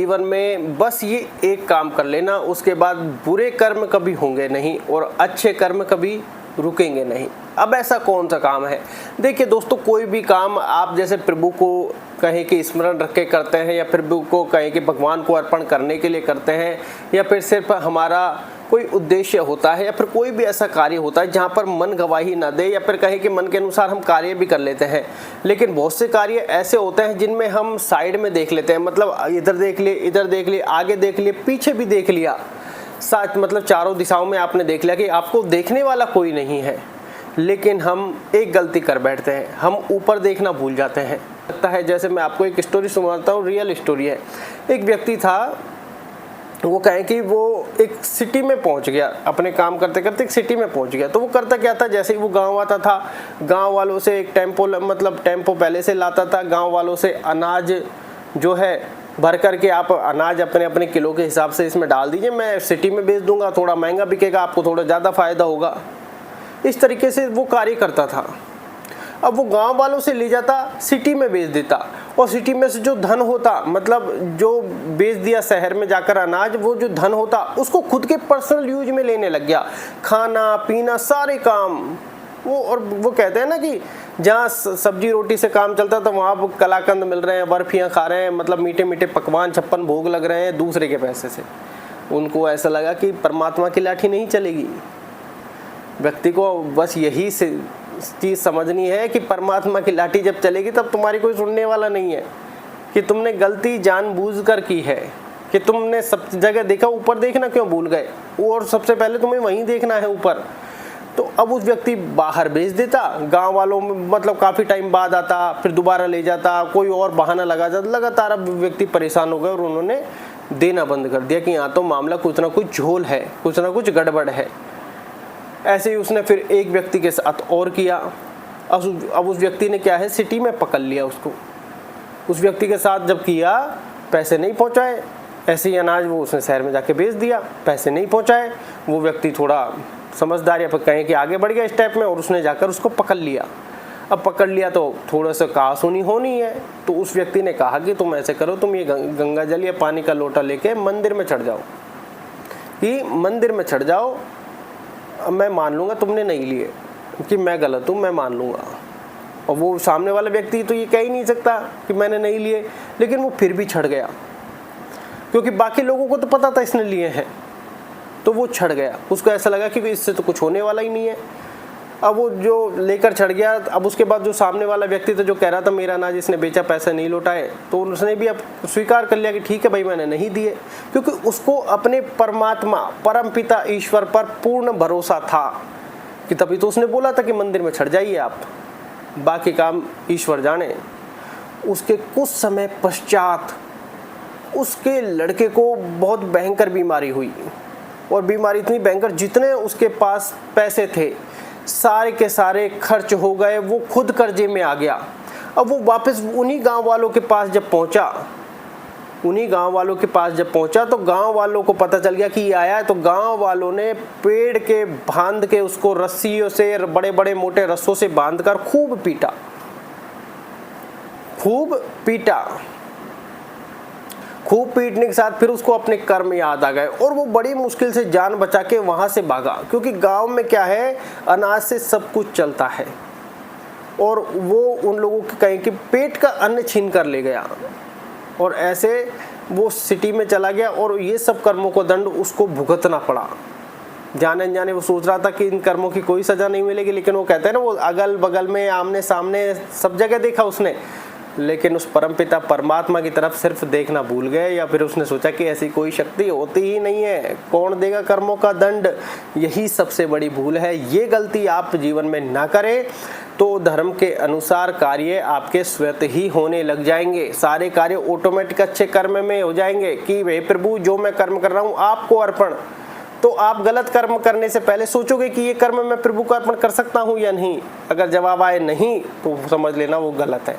जीवन में बस ये एक काम कर लेना, उसके बाद बुरे कर्म कभी होंगे नहीं और अच्छे कर्म कभी रुकेंगे नहीं। अब ऐसा कौन सा काम है? देखिए दोस्तों, कोई भी काम आप जैसे प्रभु को कहें कि स्मरण रख के करते हैं, या प्रभु को कहें कि भगवान को अर्पण करने के लिए करते हैं, या फिर सिर्फ हमारा कोई उद्देश्य होता है, या फिर कोई भी ऐसा कार्य होता है जहाँ पर मन गवाही ना दे, या फिर कहें कि मन के अनुसार हम कार्य भी कर लेते हैं। लेकिन बहुत से कार्य ऐसे होते हैं जिनमें हम साइड में देख लेते हैं, मतलब इधर देख लिए, इधर देख लिए, आगे देख लिए, पीछे भी देख लिया, साथ मतलब चारों दिशाओं में आपने देख लिया कि आपको देखने वाला कोई नहीं है। लेकिन हम एक गलती कर बैठते हैं, हम ऊपर देखना भूल जाते हैं। लगता है जैसे मैं आपको एक स्टोरी सुनाता हूँ, रियल स्टोरी है। एक व्यक्ति था, वो कहें कि वो एक सिटी में पहुंच गया, अपने काम करते करते एक सिटी में पहुंच गया। तो वो करता क्या था, जैसे ही वो गांव आता था, गांव वालों से एक टेम्पो पहले से लाता था, गांव वालों से अनाज जो है भर करके, आप अनाज अपने अपने किलो के हिसाब से इसमें डाल दीजिए, मैं सिटी में बेच दूंगा, थोड़ा महंगा बिकेगा, आपको थोड़ा ज़्यादा फायदा होगा। इस तरीके से वो कार्य करता था। अब वो गांव वालों से ले जाता, सिटी में बेच देता, और सिटी में से जो धन होता, मतलब जो बेच दिया शहर में जाकर अनाज, वो जो धन होता उसको खुद के पर्सनल यूज में लेने लग गया, खाना पीना सारे काम वो। और वो कहते हैं ना कि जहाँ सब्जी रोटी से काम चलता था वहाँ कलाकंद मिल रहे हैं, बर्फियाँ खा रहे हैं, मतलब मीठे मीठे पकवान 56 भोग लग रहे हैं दूसरे के पैसे से। उनको ऐसा लगा कि परमात्मा की लाठी नहीं चलेगी। व्यक्ति को बस यही चीज़ समझनी है कि परमात्मा की लाठी जब चलेगी तब तुम्हारी कोई सुनने वाला नहीं है, कि तुमने गलती जानबूझकर की है, कि तुमने सब जगह देखा, ऊपर देखना क्यों भूल गए, और सबसे पहले तुम्हें वहीं देखना है ऊपर। तो अब उस व्यक्ति बाहर भेज देता, गांव वालों में मतलब काफ़ी टाइम बाद आता, फिर दोबारा ले जाता, कोई और बहाना लगा जाता। लगातार अब व्यक्ति परेशान हो गए और उन्होंने देना बंद कर दिया कि यहाँ तो मामला कुछ ना कुछ झोल है, कुछ ना कुछ गड़बड़ है। ऐसे ही उसने फिर एक व्यक्ति के साथ और किया। अब उस व्यक्ति ने क्या है, सिटी में पकड़ लिया उसको। उस व्यक्ति के साथ जब किया, पैसे नहीं पहुंचाए, ऐसे ही अनाज वो उसने शहर में जाके बेच दिया, पैसे नहीं पहुंचाए। वो व्यक्ति थोड़ा समझदार या फिर कहें कि आगे बढ़ गया स्टेप में, और उसने जाकर उसको पकड़ लिया। अब पकड़ लिया तो थोड़ा सा कहा सुनी होनी है, तो उस व्यक्ति ने कहा कि तुम ऐसे करो, तुम ये गंगा जल या पानी का लोटा लेके मंदिर में चढ़ जाओ, कि मंदिर में चढ़ जाओ, मैं मान लूँगा तुमने नहीं लिए, कि मैं गलत हूँ, मैं मान लूँगा। और वो सामने वाला व्यक्ति तो ये कह ही नहीं सकता कि मैंने नहीं लिए, लेकिन वो फिर भी चढ़ गया, क्योंकि बाकी लोगों को तो पता था इसने लिए हैं, तो वो चढ़ गया। उसको ऐसा लगा कि इससे तो कुछ होने वाला ही नहीं है। अब वो जो लेकर चढ़ गया, अब उसके बाद जो सामने वाला व्यक्ति था जो कह रहा था मेरा अनाज इसने बेचा, पैसे नहीं लौटाए, तो उसने भी अब स्वीकार कर लिया कि ठीक है भाई, मैंने नहीं दिए, क्योंकि उसको अपने परमात्मा परमपिता ईश्वर पर पूर्ण भरोसा था। कि तभी तो उसने बोला था कि मंदिर में चढ़ जाइए आप, बाकी काम ईश्वर जाने। उसके कुछ समय पश्चात उसके लड़के को बहुत भयंकर बीमारी हुई, और बीमारी इतनी भयंकर, जितने उसके पास पैसे थे सारे के सारे खर्च हो गए, वो खुद कर्जे में आ गया। अब वो वापस उन्हीं गांव वालों के पास जब पहुंचा, तो गांव वालों को पता चल गया कि ये आया है। तो गांव वालों ने पेड़ के बांध के उसको रस्सियों से, बड़े बड़े मोटे रस्सों से बांधकर खूब पीटने के साथ फिर उसको अपने कर्म याद आ गए, और वो बड़ी मुश्किल से जान बचा के वहां से भागा। क्योंकि गांव में क्या है, अनाज से सब कुछ चलता है, और वो उन लोगों के कहें कि पेट का अन्न छीन कर ले गया, और ऐसे वो सिटी में चला गया, और ये सब कर्मों को दंड उसको भुगतना पड़ा। जाने अनजाने वो सोच रहा था कि इन कर्मों की कोई सजा नहीं मिलेगी, लेकिन वो कहते हैं ना, वो अगल बगल में आमने सामने सब जगह देखा उसने, लेकिन उस परमपिता परमात्मा की तरफ सिर्फ देखना भूल गए, या फिर उसने सोचा कि ऐसी कोई शक्ति होती ही नहीं है, कौन देगा कर्मों का दंड। यही सबसे बड़ी भूल है। ये गलती आप जीवन में ना करें तो धर्म के अनुसार कार्य आपके स्वतः ही होने लग जाएंगे। सारे कार्य ऑटोमेटिक अच्छे कर्म में हो जाएंगे कि हे प्रभु, जो मैं कर्म कर रहा हूँ आपको अर्पण। तो आप गलत कर्म करने से पहले सोचोगे कि ये कर्म मैं प्रभु को अर्पण कर सकता हूँ या नहीं। अगर जवाब आए नहीं तो समझ लेना वो गलत है।